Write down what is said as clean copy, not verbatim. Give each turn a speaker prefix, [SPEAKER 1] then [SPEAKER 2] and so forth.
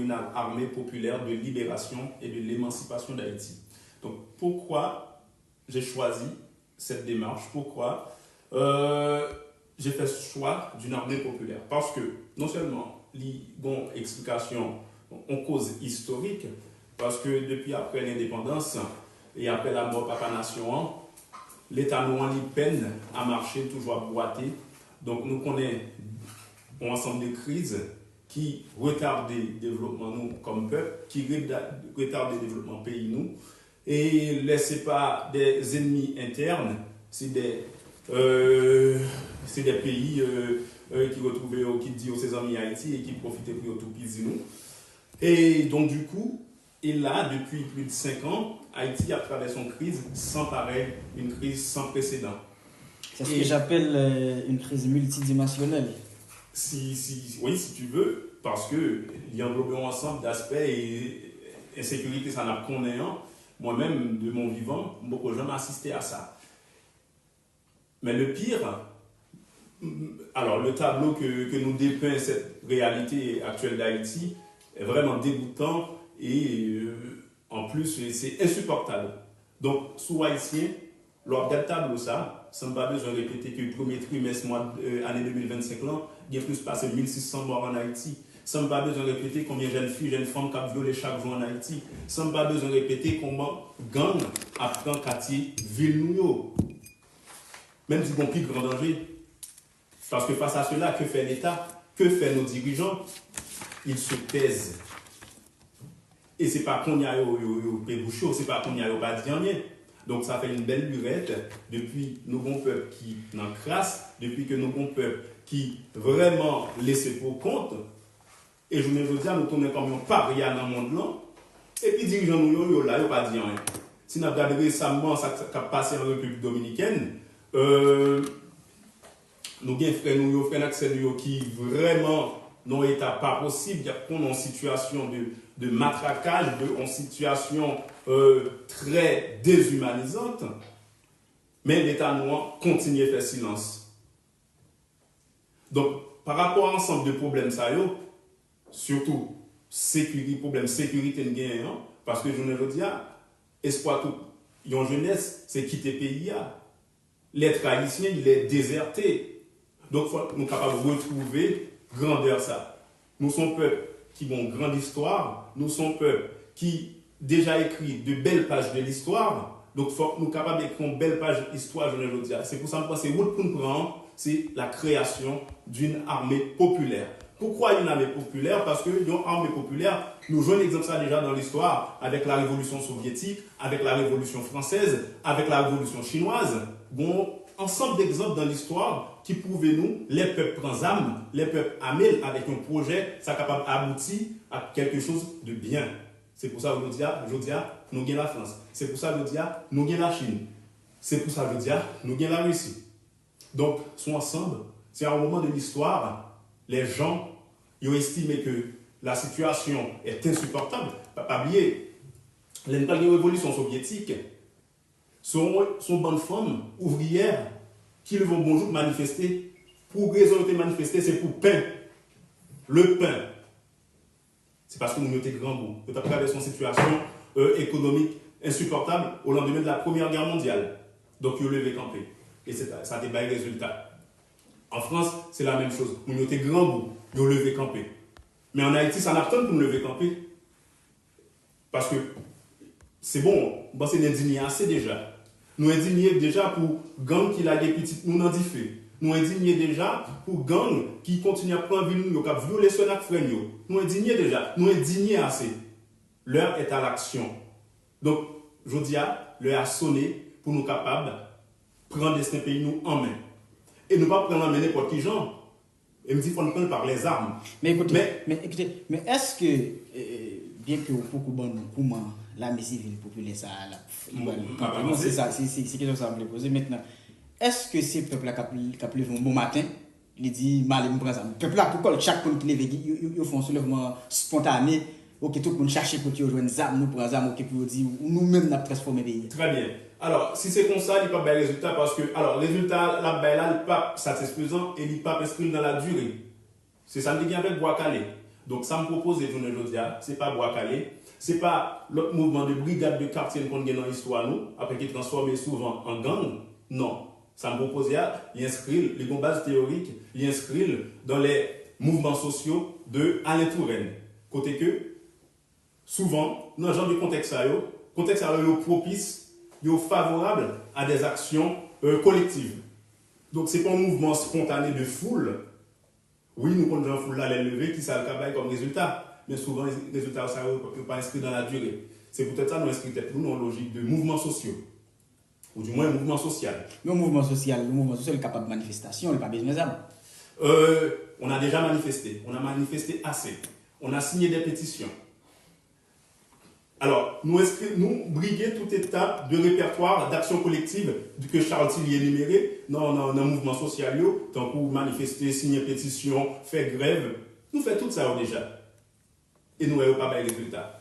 [SPEAKER 1] d'une armée populaire de libération et de l'émancipation d'Haïti. Donc pourquoi j'ai choisi cette démarche? Pourquoi j'ai fait ce choix d'une armée populaire? Parce que non seulement bon explication en cause historique, parce que depuis après l'indépendance et après la mort Papa Nation, l'État nous en peine à marcher, toujours à boiter. Donc nous connaissons un ensemble de crises qui retardent le développement nous comme peuple, qui retardent le développement pays nous. Et ce pas des ennemis internes, c'est des pays qui retrouvent, qui disent ses amis Haïti et qui profitent pour tout pis nous. Et donc du coup, et là, depuis plus de 5 ans, Haïti a traversé une crise sans pareil, une crise sans précédent.
[SPEAKER 2] C'est ce que j'appelle une crise multidimensionnelle.
[SPEAKER 1] Oui, si tu veux, parce qu'il y a un ensemble d'aspects et insécurité, ça n'a qu'on est un. Moi-même, de mon vivant, beaucoup de gens assisté à ça. Mais le pire, alors le tableau que nous dépeint cette réalité actuelle d'Haïti est vraiment dégoûtant et en plus, c'est insupportable. Donc, sous Haïtien, lors d'un tableau, ça ne pas besoin de répéter que le premier trimestre, année 2025, il y a plus passé 1600 morts en Haïti. Sans pas besoin de répéter combien de jeunes filles, jeunes femmes qui ont violé chaque jour en Haïti. Sans pas besoin de répéter comment gang apprend quartier ville nous. Même si bon plus grand danger. Parce que face à cela, que fait l'État? Que fait nos dirigeants? Ils se taisent. Et ce n'est pas qu'on y a au Pébouchot, ce n'est pas qu'on y a au Badiamien. Donc ça fait une belle lurette depuis nos bons peuples qui n'en crassent, depuis que nos bons peuples qui vraiment laissent pour compte. Et je me veux dire, nous tournons comme un paria dans le monde là. Et puis, dirigeants nous, là, ils n'ont pas dit rien. Si nous avons regardé récemment ce qui a passé en République dominicaine, nous avons des frères, nous avons accès qui vraiment n'ont été pas possible. Il y a une situation de matraquage, une situation très déshumanisante. Mais l'État noir continue à faire silence. Donc, par rapport à l'ensemble de problèmes, ça y est, surtout problème de sécurité de gain, parce que je ne veux dire, espoir tout, yon jeunesse, c'est quitter le pays. Les Haïtiens, il est déserté. Donc, nous sommes capables de retrouver grandeur ça. Nous sommes peuple qui ont une grande histoire, nous sommes peuple qui déjà écrit de belles pages de l'histoire. Donc, nous sommes capables d'écrire une belle page d'histoire, je ne veux dire. C'est pour ça que je pense que pour nous prendre, c'est la création d'une armée populaire. Pourquoi une armée populaire? Parce que une armée populaire, nous jouons l'exemple ça déjà dans l'histoire, avec la révolution soviétique, avec la révolution française, avec la révolution chinoise. Bon, ensemble d'exemples dans l'histoire qui prouvent nous, les peuples prennent âme, les peuples amènent avec un projet, ça capable d'aboutir à quelque chose de bien. C'est pour ça que je dis, nous gagnons la France. C'est pour ça que je dis, nous gagnons la Chine. C'est pour ça que je dis, nous gagnons la Russie. Donc, sont ensemble, c'est à un moment de l'histoire, les gens ils ont estimé que la situation est insupportable. Pas oublier, les révolutions soviétiques sont bonnes femmes ouvrières qui vont bonjour manifester. Pour raison de manifester, c'est pour pain. Le pain. C'est parce que nous avons été grands goûts. Nous avons traversé une situation économique insupportable au lendemain de la Première Guerre mondiale. Donc, ils ont levé campé. Et ça a été des résultats. En France, c'est la même chose. Nous avons été grands goûts. Ils ont levé campé. Mais en Haïti, ça n'a pas pour nous lever campé. Parce que c'est bon, c'est indigné assez déjà. Nous indignés déjà pour gang qui l'a des petites, nous n'en dit fait. Nous indignés déjà pour gang qui continue à prendre ville nous, qui a violé son acte frère. Nous indignés déjà. Nous indignés assez. L'heure est à l'action. Donc, je dis l'heure a sonné pour nous capables de prendre le destin pays nous en main. Et ne pas prendre en main n'importe qui genre. Et me dit qu'il faut nous prendre par les armes.
[SPEAKER 2] Mais écoutez, mais est-ce que, bien que beaucoup de comment l'armée civile populaire, ça, c'est ça, c'est quelque chose que ça me poser maintenant. Est-ce que ces peuples-là qui ont levé un bon matin, ils disent, mal, me prend ça. Le peuple-là, pourquoi chaque monde qui lève, ils font un soulèvement spontané, ok, tout le monde cherche pour jouer des armes, nous prenons des armes, ok, pour dire, nous-mêmes, nous avons transformé le pays.
[SPEAKER 1] Très bien. Alors, si c'est comme ça, il n'y a pas de résultat parce que, alors, le résultat, là, n'est pas satisfaisant et il n'est pas inscrit dans la durée. C'est ça, me dit avec Bois-Calais. Donc, ça me propose des journées aujourd'hui, ce n'est pas bois calé, ce n'est pas l'autre mouvement de brigade de quartier qu'on a dans l'histoire, nous, après qui transformé souvent en gang. Non. Ça me propose, il inscrit les bases théoriques, il inscrit dans les mouvements sociaux de Alain Touraine. Côté que, souvent, dans ce genre de contexte, est propice, est favorable à des actions collectives. Donc, ce n'est pas un mouvement spontané de foule. Oui, nous comptons en foule là, les levées, qui ça le comme résultat. Mais souvent, les résultats ne sont pas inscrits dans la durée. C'est peut-être ça nous inscrits nous dans une logique de mouvements sociaux. Ou du moins un mouvement social.
[SPEAKER 2] Mais le mouvement social est capable de manifestation, il n'est pas besoin d'armes.
[SPEAKER 1] On a déjà manifesté. On a manifesté assez. On a signé des pétitions. Alors, nous briguer toute étape de répertoire d'action collective que Charles Tilly énuméré dans un mouvement social, tant que manifester, signer pétition, faire grève. Nous faisons tout ça déjà. Et nous n'avons pas de résultats.